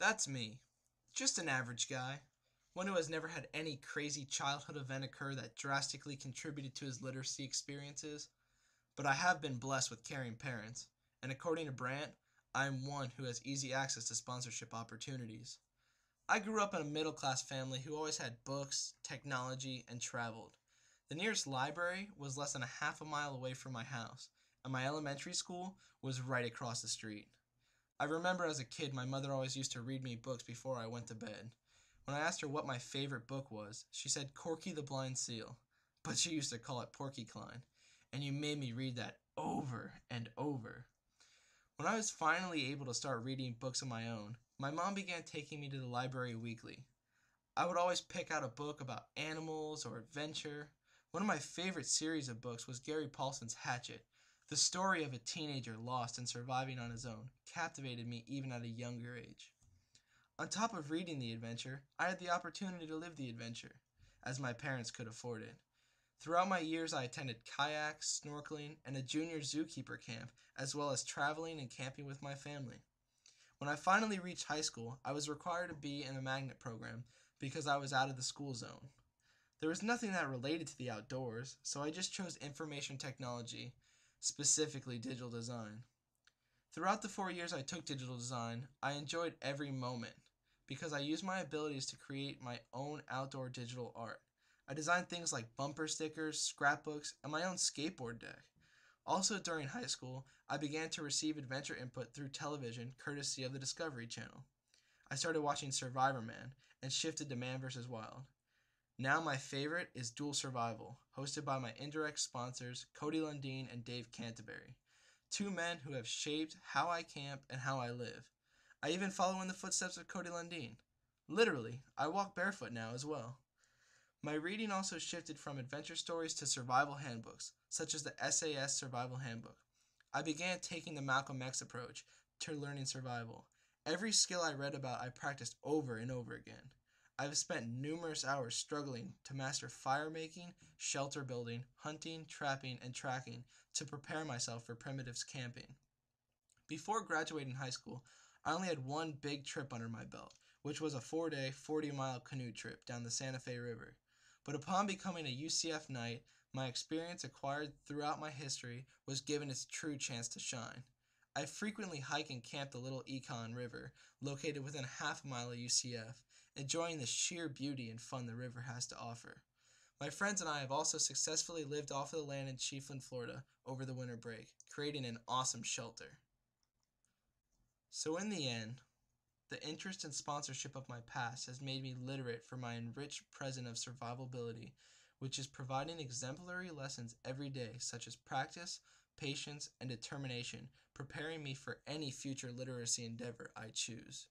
That's me. Just an average guy. One who has never had any crazy childhood event occur that drastically contributed to his literacy experiences. But I have been blessed with caring parents, and according to Brant, I am one who has easy access to sponsorship opportunities. I grew up in a middle class family who always had books, technology, and traveled. The nearest library was less than a half a mile away from my house, and my elementary school was right across the street. I remember as a kid my mother always used to read me books before I went to bed. When I asked her what my favorite book was, she said Corky the Blind Seal, but she used to call it Porky Klein, and you made me read that over and over. When I was finally able to start reading books of my own, my mom began taking me to the library weekly. I would always pick out a book about animals or adventure. One of my favorite series of books was Gary Paulson's Hatchet. The story of a teenager lost and surviving on his own captivated me even at a younger age. On top of reading the adventure, I had the opportunity to live the adventure, as my parents could afford it. Throughout my years, I attended kayak, snorkeling, and a junior zookeeper camp, as well as traveling and camping with my family. When I finally reached high school, I was required to be in a magnet program because I was out of the school zone. There was nothing that related to the outdoors, so I just chose information technology, specifically digital design. Throughout the 4 years I took digital design, I enjoyed every moment because I used my abilities to create my own outdoor digital art. I designed things like bumper stickers, scrapbooks, and my own skateboard deck. Also during high school, I began to receive adventure input through television courtesy of the Discovery Channel. I started watching Survivor Man and shifted to Man vs. Wild. Now my favorite is Dual Survival, hosted by my indirect sponsors Cody Lundeen and Dave Canterbury, two men who have shaped how I camp and how I live. I even follow in the footsteps of Cody Lundeen. Literally, I walk barefoot now as well. My reading also shifted from adventure stories to survival handbooks, such as the SAS Survival Handbook. I began taking the Malcolm X approach to learning survival. Every skill I read about I practiced over and over again. I've spent numerous hours struggling to master fire making, shelter building, hunting, trapping, and tracking to prepare myself for primitives camping. Before graduating high school, I only had one big trip under my belt, which was a 4-day, 40-mile canoe trip down the Santa Fe River. But upon becoming a UCF Knight, my experience acquired throughout my history was given its true chance to shine. I frequently hike and camp the Little Econ River, located within a half a mile of UCF, enjoying the sheer beauty and fun the river has to offer. My friends and I have also successfully lived off of the land in Chiefland, Florida over the winter break, creating an awesome shelter. So in the end, the interest and sponsorship of my past has made me literate for my enriched present of survivability, which is providing exemplary lessons every day, such as practice, patience, and determination, preparing me for any future literacy endeavor I choose.